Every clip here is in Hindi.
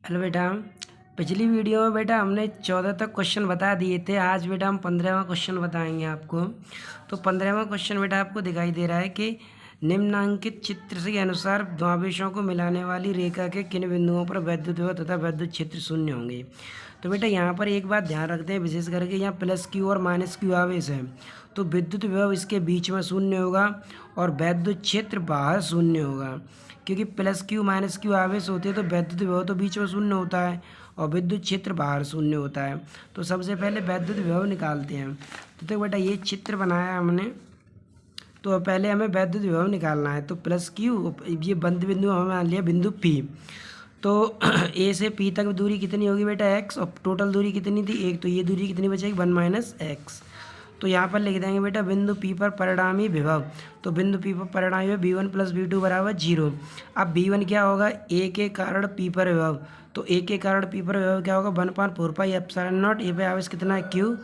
हेलो बेटा। पिछली वीडियो में बेटा हमने 14 तक क्वेश्चन बता दिए थे। आज बेटा हम 15वां क्वेश्चन बताएंगे आपको। तो 15वां क्वेश्चन बेटा आपको दिखाई दे रहा है कि निम्नांकित चित्र के अनुसार द्वावेशों को मिलाने वाली रेखा के किन बिंदुओं पर वैद्युत विभव तथा वैद्युत क्षेत्र शून्य होंगे। तो बेटा यहाँ पर एक बात ध्यान रखते हैं, विशेष करके यहाँ प्लस क्यू और माइनस क्यू आवेश है तो विद्युत विभव इसके बीच में शून्य होगा और वैद्युत क्षेत्र बाहर शून्य होगा। क्योंकि प्लस क्यू माइनस क्यू आवेश होते हैं तो वैद्युत विभव तो बीच में शून्य होता है और विद्युत क्षेत्र बाहर शून्य होता है। तो सबसे पहले वैद्युत विभव निकालते हैं। तो देखो बेटा ये चित्र बनाया हमने, तो पहले हमें वैद्युत विभव निकालना है। तो प्लस क्यू, ये बंद बिंदु हमें मान लिया बिंदु पी। तो ए से पी तक दूरी कितनी होगी बेटा एक्स, और टोटल दूरी कितनी थी एक, तो ये दूरी कितनी बचेगी 1 माइनस एक्स। तो यहाँ पर लिख देंगे बेटा बिंदु पी पर परिणामी विभव। तो बिंदु पी पर परिणामी विभव v1 प्लस v2 बराबर 0। अब v1 क्या होगा, ए के कारण पी पर विभव। तो ए के कारण पी पर विभव क्या होगा 1/4 पाई एप्सिलॉन नॉट। ए पे आवेश कितना है q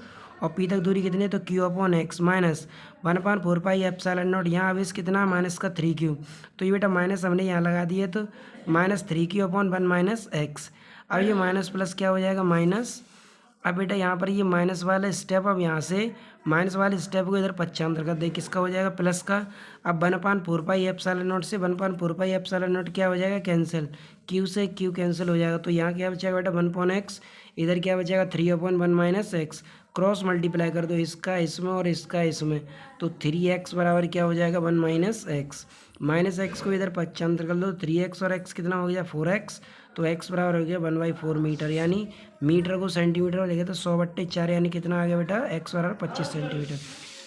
और पी तक दूरी कितनी है तो q upon x minus 1/4 pi epsilon not. यहाँ आवेश कितना माइनस का 3q। तो ये बेटा माइनस हमने यहाँ लगा दिए तो minus 3q upon 1 minus x. अब ये माइनस प्लस क्या हो जाएगा माइनस। अब बेटा यहाँ पर ये माइनस वाला स्टेप, अब यहाँ से माइनस वाले स्टेप को इधर पक्षांतर कर दे, किसका हो जाएगा प्लस का। अब 1/4 पाई एप्सिलॉन नॉट से 1/4 पाई एप्सिलॉन नॉट क्या हो जाएगा कैंसिल, क्यू से क्यू कैंसिल हो जाएगा। तो यहाँ क्या बचेगा बेटा 1/x, इधर क्या बचेगा 3/1 माइनस एक्स। क्रॉस मल्टीप्लाई कर दो इसका इसमें और इसका इसमें, तो 3x बराबर क्या हो जाएगा 1 माइनस एक्स। माइनस एक्स को इधर पक्षांतर कर दो, 3x और x कितना हो गया 4x। तो x बराबर हो गया 1/4 मीटर, यानी मीटर को सेंटीमीटर में लेंगे तो 100/4 यानी कितना आ गया बेटा x बराबर 25 सेंटीमीटर।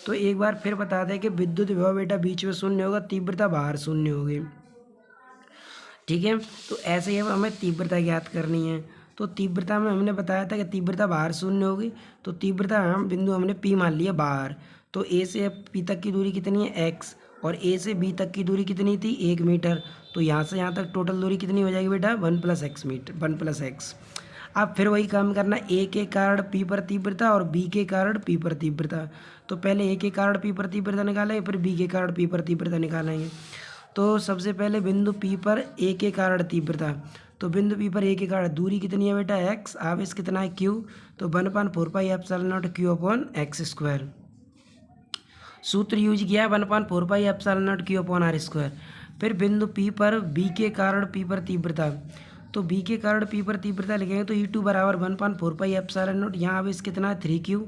तो एक बार फिर बता दें कि विद्युत विभव बेटा बीच में शून्य होगा, तीव्रता बाहर शून्य होगी। ठीक है, तो ऐसे ही अब हमें तीव्रता ज्ञात करनी है। तो तीव्रता में हमने बताया था कि तीव्रता बाहर शून्य होगी। तो तीव्रता हम बिंदु हमने पी मान लिया बाहर। तो ए से पी तक की दूरी कितनी है एक्स, और ए से बी तक की दूरी कितनी थी 1 मीटर। तो यहाँ से यहाँ तक टोटल दूरी कितनी हो जाएगी बेटा 1 plus x metre, 1 plus x. अब फिर वही काम करना, ए के कारण पी पर तीव्रता और बी के कारण पी पर तीव्रता। तो पहले ए के कारण पी पर तीव्रता निकालेंगे, फिर बी के कारण पी पर तीव्रता निकालेंगे। तो सबसे पहले बिंदु पी पर ए के कारण तीव्रता। तो बिंदु पी पर ए के कारण दूरी कितनी है बेटा एक्स, आवेश कितना है क्यू। तो 1/4 pi epsilon naught Q upon x square. सूत्र यूज किया 1/4 pi epsilon naught Q upon r square. फिर बिंदु पी पर बी के कारण पी पर तीव्रता। तो बी के कारण पी पर तीव्रता लिखेंगे तो E2 बराबर 1/4 पाई एप्सिलॉन नॉट। यहाँ आवेश कितना है 3q।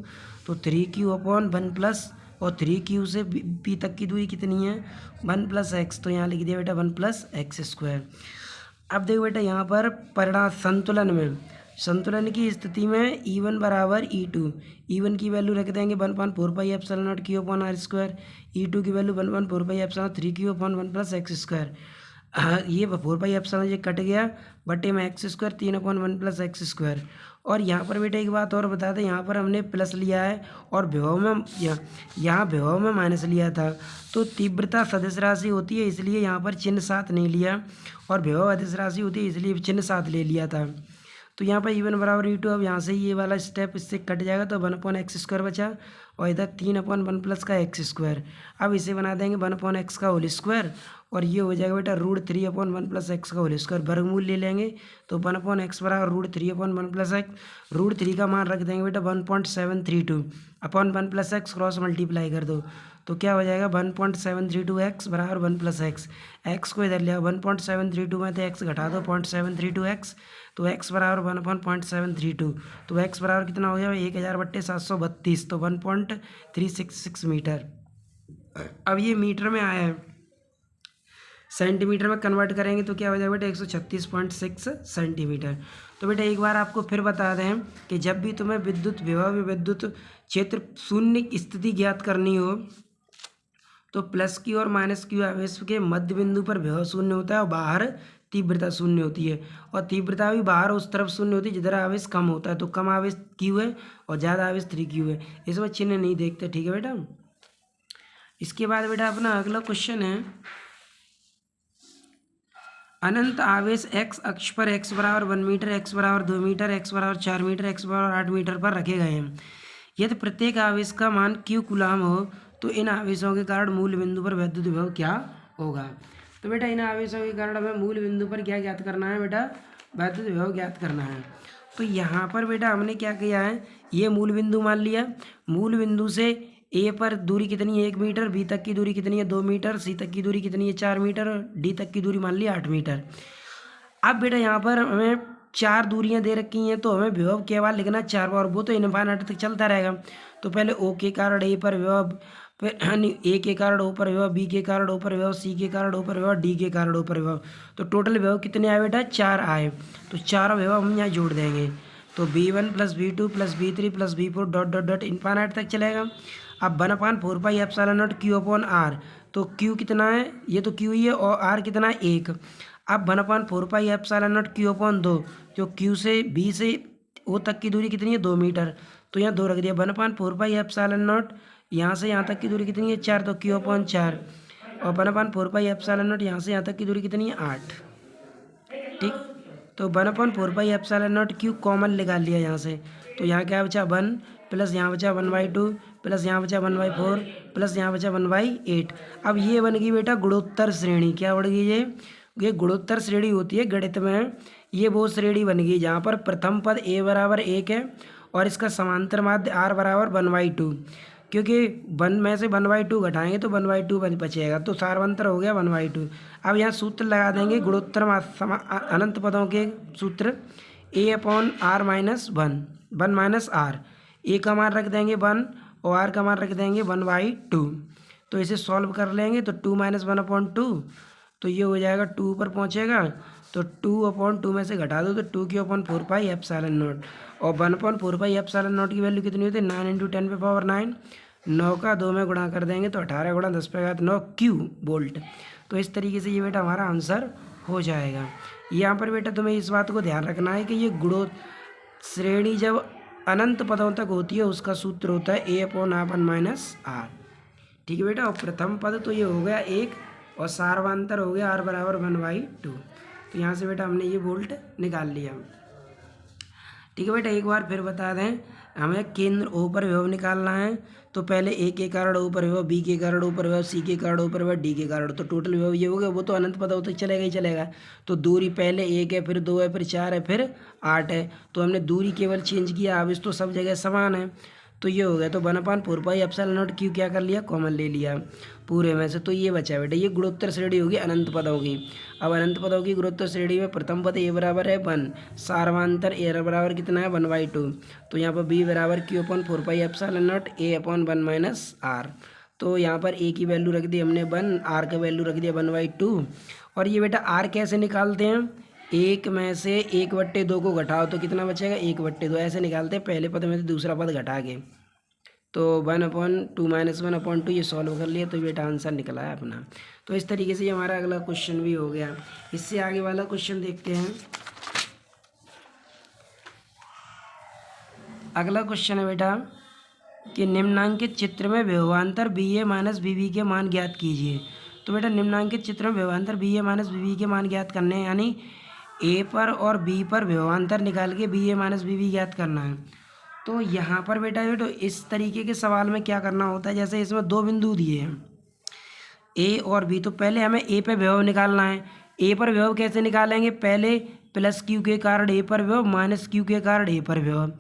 तो 3q अपॉन 1 प्लस, और 3q से पी तक की दूरी कितनी है 1 प्लस एक्स। तो यहाँ लिख दिया बेटा 1 प्लस एक्स स्क्वायर। अब देखो बेटा यहाँ पर परिणाम संतुलन में, संतुलन की स्थिति में E1 बराबर E2। E1 की वैल्यू रख देंगे 1/4 pi epsilon naught Q upon r square. E2 की value 1/4 pi epsilon 3q upon 1 plus x square. ये 4 पाई एप्सिलॉन ये कट गया, बटे में x square 3/1 plus x square. और यहाँ पर बेटा एक बात और बता दें, यहाँ पर हमने प्लस लिया है और विभव में यहाँ विभव में माइनस लिया था। तो तीव्रता सदिश राशि होती है इसलिए यहाँ पर चिन्ह साथ नहीं लिया, और विभव अदिश राशि होती है इसलिए चिन्ह साथ ले लिया था। तो यहाँ पर E1 बराबर E2। अब यहाँ से ये वाला स्टेप इससे कट जाएगा तो 1/x स्क्वायर बचा, और इधर 3/1 प्लस का एक्स स्क्वायर। अब इसे बना देंगे 1/x का होल स्क्वायर, और ये हो जाएगा बेटा √3/1 प्लस एक्स का होल स्क्वायर। वर्गमूल ले लेंगे तो 1/x बराबर √3/1 प्लस एक्स। √3 का मान रख देंगे बेटा 1.732 upon 1 plus x, cross multiply कर दो तो क्या हो जाएगा 1.732 एक्स बराबर 1 प्लस एक्स। एक्स को इधर लिया 1.732 में तो एक्स घटा दो 0.732 एक्स, तो एक्स बराबर 1/732। तो एक्स बराबर कितना हो गया 1000/732, तो 1.366 मीटर। अब ये मीटर में आया है, सेंटीमीटर में कन्वर्ट करेंगे तो क्या हो जाएगा बेटा 136.6 सेंटीमीटर। तो बेटा एक बार आपको फिर बता दें कि जब भी तुम्हें विद्युत विभव विद्युत क्षेत्र शून्य स्थिति ज्ञात करनी हो तो प्लस क्यू और माइनस क्यू आवेश के मध्य बिंदु पर विभव शून्य होता है और बाहर तीव्रता शून्य होती है, और तीव्रता भी बाहर उस तरफ शून्य होती है जिधर आवेश कम होता है। तो कम आवेश क्यू है और ज़्यादा आवेश 3q है। इसमें चिन्ह नहीं देखते, ठीक है बेटा। इसके बाद बेटा अपना अगला क्वेश्चन है, अनंत आवेश x अक्ष पर x बराबर 1 मीटर, x बराबर 2 मीटर, x बराबर 4 मीटर, x बराबर 8 मीटर पर रखे गए हैं। यदि प्रत्येक आवेश का मान q कूलाम हो तो इन आवेशों के कारण मूल बिंदु पर वैद्युत विभव क्या होगा। तो बेटा इन आवेशों के कारण हमें मूल बिंदु पर क्या ज्ञात करना है बेटा, वैद्युत विभव ज्ञात करना है। तो यहाँ पर बेटा हमने क्या किया है, ये मूल बिंदु मान लिया। मूल बिंदु से ए पर दूरी कितनी है 1 मीटर, बी तक की दूरी कितनी है 2 मीटर, सी तक की दूरी कितनी है 4 मीटर, डी तक की दूरी मान ली 8 मीटर। अब बेटा यहाँ पर हमें 4 दूरियां दे रखी हैं, तो हमें विभव केवल लिखना 4 बार, वो तो इनफाइनाइट तक चलता रहेगा। तो पहले ओ के कारण ए पर विभव, फिर ए के कारण ओ पर विभव, बी के कारण ओ पर विभव, सी के कारण ओ पर विभव, डी के कारण ओ पर विभव। तो टोटल विभव कितने आए बेटा 4 आए। तो 4 विभव हम यहाँ जोड़ देंगे। तो B1 plus B2 plus B3 plus B4 dot dot dot infinite तक चलेगा। अब 1/4 pi epsilon naught Q upon r. तो Q कितना है, ये तो Q ही है, और R कितना है 1। अब 1/4 pi epsilon naught Q upon 2, जो Q से B से O तक की दूरी कितनी है 2 मीटर, तो यहाँ 2 रख दिया। 1/4 पाई एप्सिलॉन नॉट यहाँ से यहाँ तक की दूरी कितनी है 4, तो Q अपॉन 4, और 1/4 पाई एप्सिलॉन नॉट यहाँ से यहाँ तक की दूरी कितनी है 8। ठीक, तो 1/4 pi epsilon naught Q common निकाल लिया यहाँ से। तो यहाँ क्या बचा 1, प्लस यहाँ बचा 1/2, प्लस यहाँ बचा 1/4, प्लस यहाँ बचा 1/8। अब ये बन गई बेटा गुणोत्तर श्रेणी। क्या बन गई ये गुणोत्तर श्रेणी होती है गणित में। ये वो श्रेणी बन गई जहाँ पर प्रथम पद a बराबर 1 है और इसका समांतर माध्य r बराबर 1/2, क्योंकि 1 में से 1/2 घटाएंगे तो 1/2 बचेगा, तो सार्वंतर हो गया 1/2। अब यहाँ सूत्र लगा देंगे गुणोत्तर अनंत पदों के सूत्र, a upon r minus 1 minus r. a का मान रख देंगे 1 और r का मान रख देंगे 1/2। तो इसे सॉल्व कर लेंगे तो 2 - 1/2, तो ये हो जाएगा 2 पर पहुँचेगा, तो 2/2 में से घटा दो तो 2Q/4 पाई एप्सिलॉन नॉट, और 1/4 पाई एप्सिलॉन नॉट की वैल्यू कितनी होती है 9 × 10⁻9। 9 का 2 में गुणा कर देंगे तो 18 × 10⁻9 Q वोल्ट। तो इस तरीके से ये बेटा हमारा आंसर हो जाएगा। यहाँ पर बेटा तुम्हें इस बात को ध्यान रखना है कि ये गुणो श्रेणी जब अनंत पदों तक होती है उसका सूत्र होता है a/r1 माइनस आर। ठीक है बेटा, और प्रथम पद तो ये हो गया 1 और सार्वंतर हो गया r बराबर 1/2। तो यहाँ से बेटा हमने ये वोल्ट निकाल लिया। ठीक है बेटा, एक बार फिर बता दें, हमें केंद्र O पर विभव निकालना है। तो पहले A के कारण O पर विभव, B के कारण O पर विभव, C के कारण O पर विभव, D के कारण, तो टोटल विभव ये हो गया। वो तो अनंत पदों तक चलेगा ही चलेगा। तो दूरी पहले 1 है, फिर 2 है, फिर 4 है, फिर 8 है। तो हमने दूरी केवल चेंज किया, अब इस तो सब जगह समान है, तो ये हो गया। तो 1/4 पाई एप्सिलॉन नॉट Q क्या कर लिया, कॉमन ले लिया पूरे में से, तो ये बचा बेटा। ये गुणोत्तर श्रेणी होगी अनंत पदों की। अब अनंत पदों की गुणोत्तर श्रेणी में प्रथम पद a बराबर है 1, सार्वंतर a बराबर कितना है 1/2। तो यहाँ पर b बराबर Q/4 pi epsilon naught a/1 minus r. तो यहाँ पर a की वैल्यू रख दी हमने 1, r का वैल्यू रख दिया 1/2। और ये बेटा r कैसे निकालते हैं, 1 में से 1/2 को घटाओ तो कितना बचेगा 1/2, ऐसे निकालते हैं पहले पद में से दूसरा पद घटा के। तो 1/2 माइनस 1/2 ये सॉल्व कर लिया, तो बेटा आंसर निकला है अपना। तो इस तरीके से ये हमारा अगला क्वेश्चन भी हो गया। इससे आगे वाला क्वेश्चन देखते हैं। अगला क्वेश्चन है बेटा कि निम्नांकित चित्र में विभवांतर BA माइनस BB के मान ज्ञात कीजिए। तो बेटा निम्नांकित चित्र में विभवांतर BA माइनस BB के मान ज्ञात करने हैं, यानी A पर और B पर विभवांतर निकाल के BA माइनस BB ज्ञात करना है। तो यहाँ पर बेटा तो इस तरीके के सवाल में क्या करना होता है, जैसे इसमें 2 बिंदु दिए हैं A और B, तो पहले हमें A पर विभव निकालना है। A पर विभव कैसे निकालेंगे, पहले प्लस Q के कारण A पर विभव माइनस Q के कारण A पर विभव।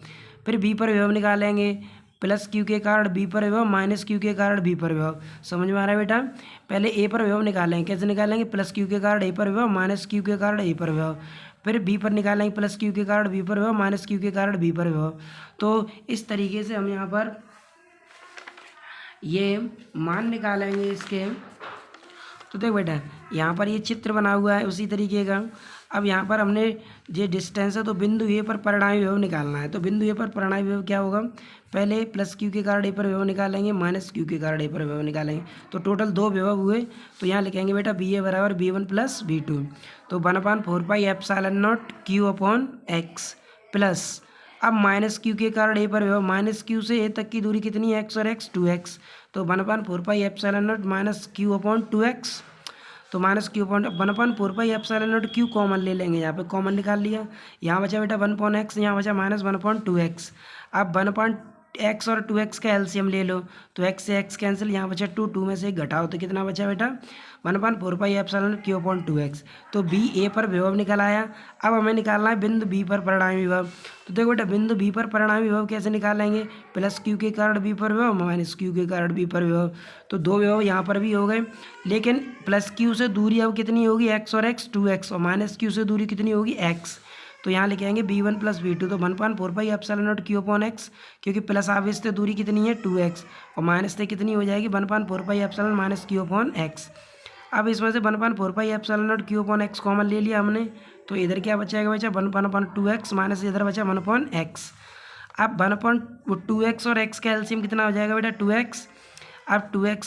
फिर B पर विभव निकालेंगे, प्लस Q के कारण B पर विभव माइनस Q के कारण B पर विभव। समझ में आ रहा है बेटा, पहले A पर विभव निकालेंगे, कैसे निकालेंगे, प्लस Q के कारण A पर विभव माइनस Q के कारण A पर विभव। फिर B पर निकालेंगे, प्लस Q के कारण B पर विभव माइनस Q के कारण B पर विभव। तो इस तरीके से हम यहाँ पर ये मान निकालेंगे इसके। तो देख बेटा यहाँ पर ये चित्र बना हुआ है उसी तरीके का। अब यहाँ पर हमने ये डिस्टेंस है, तो बिंदु ए पर परिणामी विभव निकालना है। तो बिंदु ए पर परिणामी विभव क्या होगा, पहले प्लस Q के कारण A पर विभव निकालेंगे, माइनस Q के कारण A पर विभव निकालेंगे, तो टोटल 2 विभव हुए। तो यहाँ लिखेंगे बेटा BA बराबर B1 प्लस B2। तो 1/4 pi epsilon not Q/x plus, अब माइनस Q के कारण A पर विभव, माइनस Q से A तक की दूरी कितनी है x और x 2x। तो 1/4 pi epsilon not minus Q/2x। तो माइनस Q/1/4 पाई एप्सिलॉन नॉट Q कॉमन ले लेंगे, यहाँ पे कॉमन निकाल लिया। यहाँ बचा बेटा 1/x, यहाँ बचा माइनस 1/2x। अब एक्स और 2x का एलसीएम ले लो, तो x से x कैंसिल, यहाँ बचा 2 में से 1 घटाओ तो कितना बचा बेटा 1/4πε/q/2x। तो बी ए पर विभव निकल आया। अब हमें निकालना है बिंदु बी पर परिणामी विभव। तो देखो बेटा बिंदु बी पर परिणामी विभव कैसे निकालेंगे, प्लस क्यू के कारण बी पर विभव माइनस क्यू के कारण बी पर विभव। तो 2 विभव यहाँ पर भी हो गए, लेकिन प्लस क्यू से दूरी अब कितनी होगी x और x 2x, और माइनस क्यू से दूरी कितनी होगी x। तो यहाँ लिखेंगे b1 + b2, तो 1/4πε/q/x, क्योंकि प्लस आवेश से दूरी कितनी है 2x, और माइनस से कितनी हो जाएगी 1/4πε-q/x। अब इसमें से 1/4πε-q/x कॉमन ले लिया हमने, तो इधर क्या बचेगा बचा 1/2x माइनस इधर बचा 1/x। अब 1/2x और x का एलसीएम कितना हो जाएगा बेटा 2x। अब 2x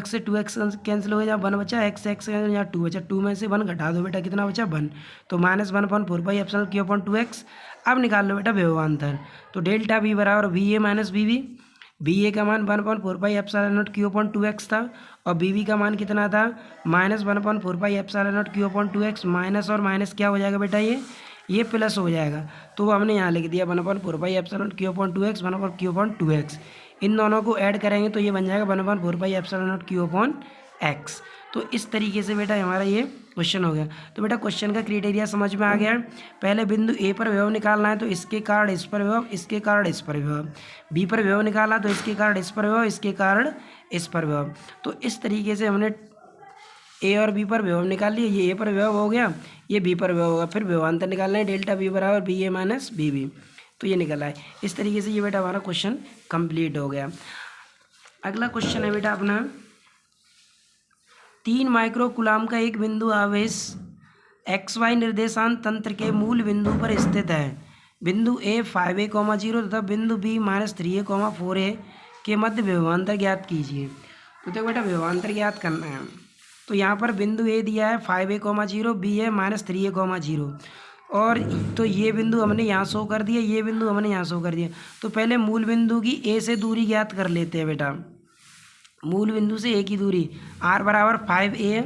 से 2x कैंसिल हो गया, जब 1 बचा x यहाँ 2 बचा, 2 में से 1 घटा दो बेटा कितना बचा 1, तो -1/4πε-q/2x। अब निकाल लो बेटा विभवांतर। तो डेल्टा बी बराबर VA माइनस BB। BA का मान 1/4πε-q/2x था, और BB का मान कितना था -1/4πε-q/2x। माइनस और माइनस क्या हो जाएगा बेटा ये प्लस हो जाएगा, तो वो हमने यहाँ लिख दिया 1/4πε-q/2x 1/q/2x। इन दोनों को ऐड करेंगे तो ये बन जाएगा 1/4πε-q/x। तो इस तरीके से बेटा हमारा ये क्वेश्चन हो गया। तो बेटा क्वेश्चन का क्राइटेरिया समझ में आ गया। पहले बिंदु ए पर विभव निकालना है, तो इसके कारण इस पर विभव, इसके कारण इस पर विभव। बी पर विभव निकाला तो इसके कारण इस पर विभव, इसके कारण इस पर विभव। तो इस तरीके से हमने ए और बी पर विभव निकाल लिए। ये ए पर विभव हो गया, ये बी पर विभव होगा। फिर विभवांतर निकालना है, डेल्टा बी बराबर BA माइनस BB, तो ये निकला है। इस तरीके से ये बेटा हमारा क्वेश्चन कंप्लीट हो गया। अगला क्वेश्चन है बेटा अपना 3 माइक्रोकुलाम का एक बिंदु आवेश XY निर्देशांक तंत्र के मूल बिंदु पर स्थित है। बिंदु A 5A, तथा बिंदु B -3A, 4A के मध्य विभवांतर ज्ञात कीजिए। तो देखो बेटा विभवांतर ज्ञात करना है, तो यहाँ पर बिंदु A दिया है 5A, B है -3A, और तो ये बिंदु हमने यहाँ शो कर दिया, ये बिंदु हमने यहाँ शो कर दिया। तो पहले मूल बिंदु की A से दूरी ज्ञात कर लेते हैं बेटा। मूल बिंदु से A की दूरी R बराबर 5A है,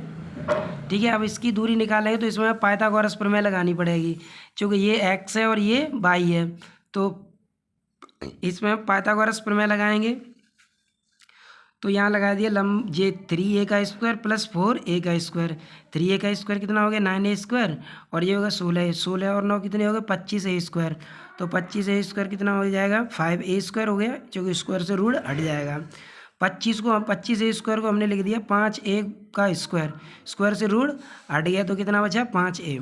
ठीक है। अब इसकी दूरी निकालेंगे तो इसमें पाइथागोरस प्रमेय लगानी पड़ेगी, क्योंकि ये x है और ये y है, तो इसमें पाइथागोरस प्रमेय लगाएंगे। तो यहाँ लगा दिया लंब जे 3A² प्लस 4A²। 3A² कितना हो गया 9A², और ये होगा 16 और 9 कितने हो गए 25A²। तो 25A² कितना हो जाएगा 5A² हो गया, क्योंकि स्क्वायर से रूट हट जाएगा। 25A² को हमने लिख दिया 5A², स्क्वायर से रूट हट गया तो कितना बचा 5A।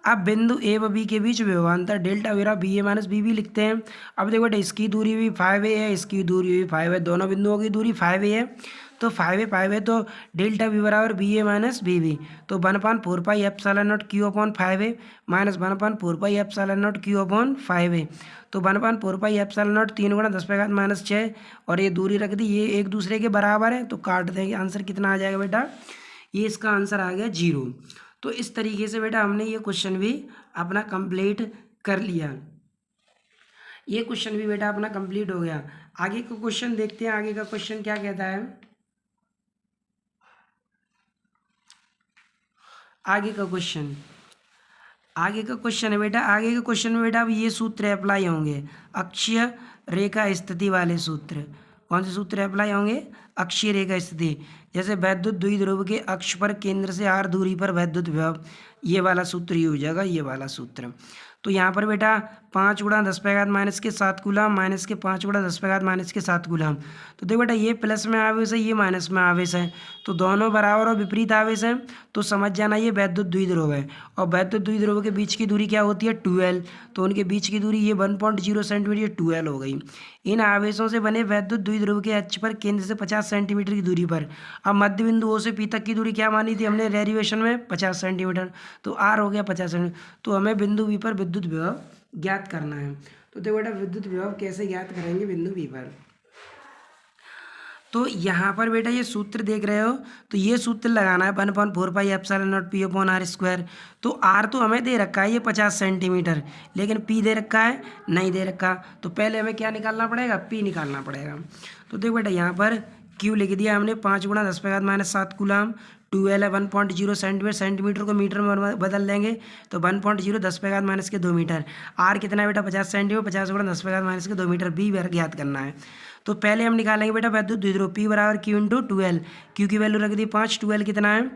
अब बिंदु A व B के बीच विभवांतर delta vera BA minus BB लिखते हैं। अब देखो बेटा इसकी दूरी भी 5A है, इसकी दूरी भी 5 है, दोनों बिंदुओं की दूरी 5A है। तो 5A तो डेल्टा B बराबर BA माइनस BB, तो 1/4πε-q/5A माइनस 1/4πε-q/5A। तो 1/4πε 3 गुणा 10⁻⁻6, और ये दूरी रख दी, ये एक दूसरे के बराबर है, तो काट देंगे। आंसर कितना आ जाएगा बेटा, ये इसका आंसर आ गया 0। तो इस तरीके से बेटा हमने ये क्वेश्चन भी अपना कंप्लीट कर लिया। ये क्वेश्चन भी बेटा अपना कंप्लीट हो गया। आगे का क्वेश्चन देखते हैं, आगे का क्वेश्चन क्या कहता है। आगे का क्वेश्चन है बेटा, आगे के क्वेश्चन में बेटा अब ये सूत्र अप्लाई होंगे, अक्षीय रेखा स्थिति वाले सूत्र। कौन से सूत्र अप्लाई होंगे, अक्षीय रेखा स्थिति। जैसे वैद्युत द्विध्रुव के अक्ष पर केंद्र से r दूरी पर वैद्युत विभव, ये वाला सूत्र ही हो जाएगा, ये वाला सूत्र। तो यहाँ पर बेटा 5 गुणा 10⁻⁻7 कूलम माइनस के 5 गुणा 10⁻⁻7 कूलम। तो देखो बेटा ये प्लस में आवेश है, ये माइनस में आवेश है, तो दोनों बराबर और विपरीत आवेश हैं, तो समझ जाना ये वैद्युत द्विध्रुव है। और वैद्युत द्विध्रुव के बीच की दूरी क्या होती है 2L, तो उनके बीच की दूरी ये 1.0 सेंटीमीटर, ये 2L हो गई। इन आवेशों से बने वैद्युत द्विध्रुव के अक्ष पर केंद्र से 50 सेंटीमीटर की दूरी पर, अब मध्य बिंदु O से P तक की दूरी क्या मानी थी हमने डेरिवेशन में 50 सेंटीमीटर, तो R हो गया 50 सेंटीमीटर। तो हमें बिंदु B पर विद्युत विभव ज्ञात करना है। तो देखो बेटा विद्युत विभव कैसे ज्ञात करेंगे बिंदु B पर। तो यहाँ पर बेटा ये सूत्र देख रहे हो, तो ये सूत्र लगाना है 1/4πε-P/r²। तो R तो हमें दे रखा है ये 50 सेंटीमीटर, लेकिन P दे रखा है नहीं दे रखा, तो पहले हमें क्या निकालना पड़ेगा, P निकालना पड़ेगा। तो देखो बेटा यहाँ पर Q लिख दिया हमने 5 गुणा 10⁻⁷ कूलम, 12 है 1.0 सेंटीमीटर, सेंटीमीटर को मीटर में बदल देंगे तो 1.0 10⁻⁻² मीटर। आर कितना है बेटा 50 सेंटीमीटर, 50 गुणा 10⁻⁻² मीटर। बी ज्ञात करना है। तो पहले हम निकालेंगे बेटा वैद्युत द्विध्रुव P बराबर Q इंटू 12। Q की वैल्यू रख दी 5, 12 कितना है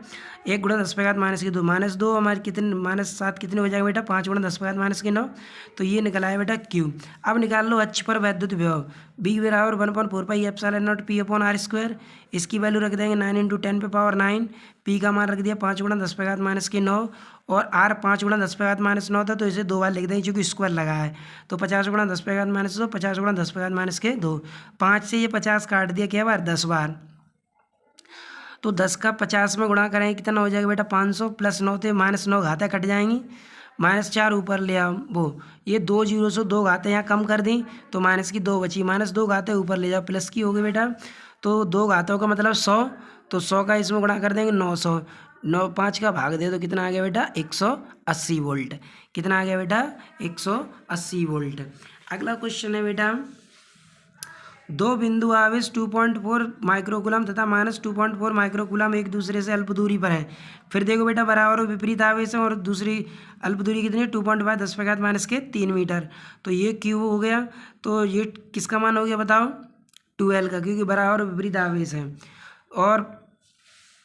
1 गुणा 10⁻⁻², -2 हमारे कितने -7 कितने हो जाएगा बेटा 5 गुणा 10⁻⁹ तो ये निकला है बेटा Q। अब निकाल लो अक्ष पर वैद्युत विभव B बराबर 1/4πε0 P/r²। इसकी वैल्यू रख देंगे 9 × 10⁹ P का मान रख दिया 5 गुणा 10⁻⁹ और R 5 गुणा 10⁻⁹ था तो इसे 2 बार लिख देंगे क्योंकि स्क्वायर लगा है। तो 50 गुणा 10⁻⁻2, 50 गुणा 10⁻⁻2, 5 से ये 50 काट दिया क्या बार 10 बार। तो 10 का 50 में गुणा करेंगे कितना हो जाएगा बेटा 500 प्लस 9 थे -9 घातें कट जाएंगी, -4 ऊपर ले आओ वो ये 2 0 से 2 घातें यहाँ कम कर दी तो माइनस की 2 बची, -2 घातें ऊपर ले जाओ प्लस की हो गई बेटा। तो 2 घातों का मतलब 100, तो 100 का इसमें गुणा कर देंगे 900, 5 का भाग दे तो कितना आ गया बेटा 180 वोल्ट। कितना आ गया बेटा 180 वोल्ट। अगला क्वेश्चन है बेटा 2 बिंदु आवेश 2.4 माइक्रोकूलम तथा -2.4 माइक्रोकूलम एक दूसरे से अल्प दूरी पर है। फिर देखो बेटा बराबर और विपरीत आवेश है और दूसरी अल्प दूरी कितनी है 2.5 10⁻⁻³ मीटर। तो ये Q हो गया, तो ये किसका मान हो गया बताओ 2L का, क्योंकि बराबर और विपरीत आवेश है। और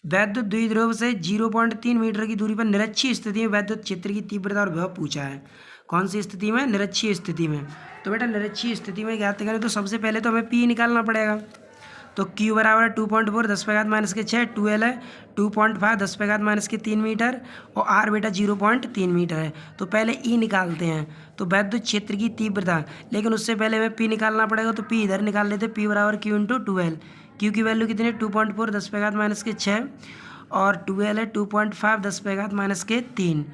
वैद्युत द्विध्रुव से 0.3 मीटर की दूरी पर निरक्षीय स्थिति में वैद्युत क्षेत्र की तीव्रता और विभव पूछा है। कौन सी स्थिति में निरक्षीय स्थिति में। तो बेटा निरक्षीय स्थिति में ज्ञात करें तो सबसे पहले तो हमें P निकालना पड़ेगा। तो Q बराबर 2.4 10⁻⁻6, 2L है 2.5 10⁻⁻³ मीटर और R बेटा 0.3 मीटर है। तो पहले E निकालते हैं। तो वैद्युत क्षेत्र की तीव्रता, लेकिन उससे पहले हमें P निकालना पड़ेगा तो P इधर निकाल लेते। P बराबर Q इंटू 2L। Q की वैल्यू कितनी है 2.4 10⁻⁻6 और 2L है 2.5 10⁻⁻3।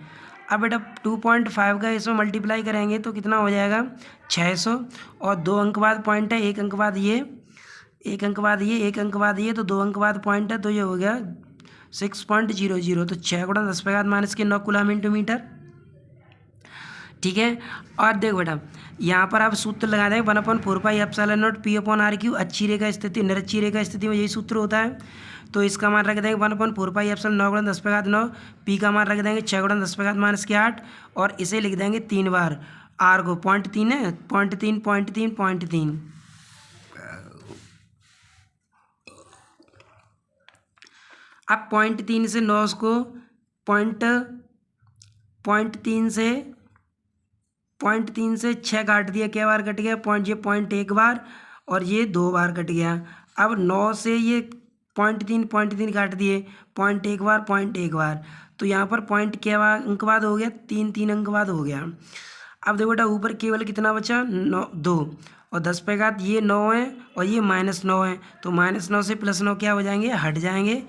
अब बेटा 2.5 का इसमें मल्टीप्लाई करेंगे तो कितना हो जाएगा 600 और 2 अंक बाद पॉइंट है, 1 अंक बाद ये, 1 अंक बाद ये, 1 अंक बाद ये, तो 2 अंक बाद पॉइंट है तो ये हो गया 6.00। तो 6 गुणा 10⁻⁹ कूलम इंटू मीटर। ठीक है। और देखो बेटा यहाँ पर आप सूत्र लगा देंगे 1/4πε0 P/r3। अच्छी रेखा स्थिति निरक्षीय रेखा स्थिति में यही सूत्र होता है। तो इसका मान रख देंगे 1/4πε9 गुणा 10⁻9, P का मान रख देंगे 6 गुणा 10⁻⁸ और इसे लिख देंगे 3 बार। R को 0.3 है 0.3 0.3 0.3। अब 0.3 से 9 को 0.3 से 6 काट दिया, क्या बार कट गया ये 0.1 बार और ये 2 बार कट गया। अब 9 से ये 0.3 काट दिए 0.1 बार 0.1 बार, तो यहाँ पर पॉइंट क्या अंक बाद हो गया 3 अंक बाद हो गया। अब देखो बेटा ऊपर केवल कितना बचा 2 और 10 पे घात ये 9 है और ये -9 है, तो -9 से +9 क्या हो जाएंगे हट जाएंगे।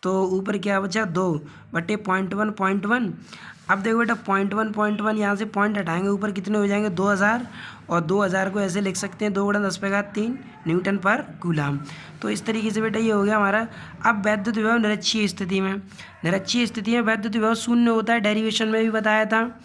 तो ऊपर क्या बचा 2 बटे 0.1 अब देखो बेटा 0.1 यहाँ से पॉइंट हटाएंगे ऊपर कितने हो जाएंगे 2000 और 2000 को ऐसे लिख सकते हैं 2 गुणा 10⁻3 न्यूटन पर कूलम। तो इस तरीके से बेटा ये हो गया हमारा। अब वैद्युत विभव निरक्षीय स्थिति में वैद्युत विभव शून्य होता है, डेरिवेशन में भी बताया था।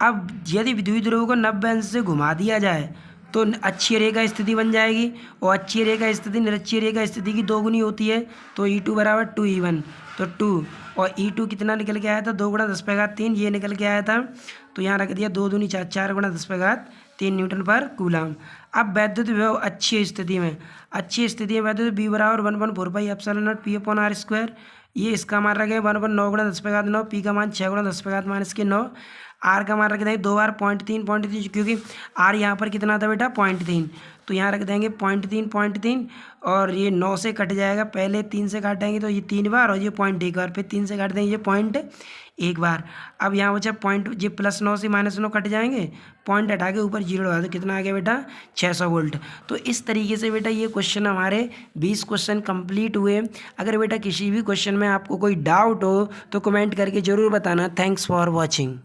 अब यदि द्विध्रुव को 90 अंश से घुमा दिया जाए तो अच्छी रेखा स्थिति बन जाएगी और अच्छी रेखा स्थिति निरक्षीय रेखा स्थिति की 2 गुनी होती है। तो E2 बराबर 2E1, तो 2 और E2 कितना निकल के आया था 2 गुणा 10⁻3 ये निकल के आया था। तो यहाँ रख दिया 2 दूनी 4, 4 गुणा 10⁻3 न्यूटन पर कूलम। अब वैद्युत विभव अच्छी स्थिति में वैद्युत B बराबर 1/4πε0 P/r²। ये इसका मान रखें 1/9 गुणा 10⁻9, P का मान 6 गुणा 10⁻9, R का मान रख देंगे 2 बार 0.3 क्योंकि R यहाँ पर कितना था बेटा 0.3, तो यहाँ रख देंगे 0.3 और ये 9 से कट जाएगा, पहले 3 से काटेंगे तो ये 3 बार और ये 0.1 बार, फिर 3 से काट देंगे ये 0.1 बार। अब यहाँ बचा ये +9 से -9 कट जाएंगे, पॉइंट हटा के ऊपर 0 लगा, तो कितना आ गया बेटा 600 वोल्ट। तो इस तरीके से बेटा ये क्वेश्चन हमारे 20 क्वेश्चन कंप्लीट हुए। अगर बेटा किसी भी क्वेश्चन में आपको कोई डाउट हो तो कमेंट करके ज़रूर बताना। Thanks for watching.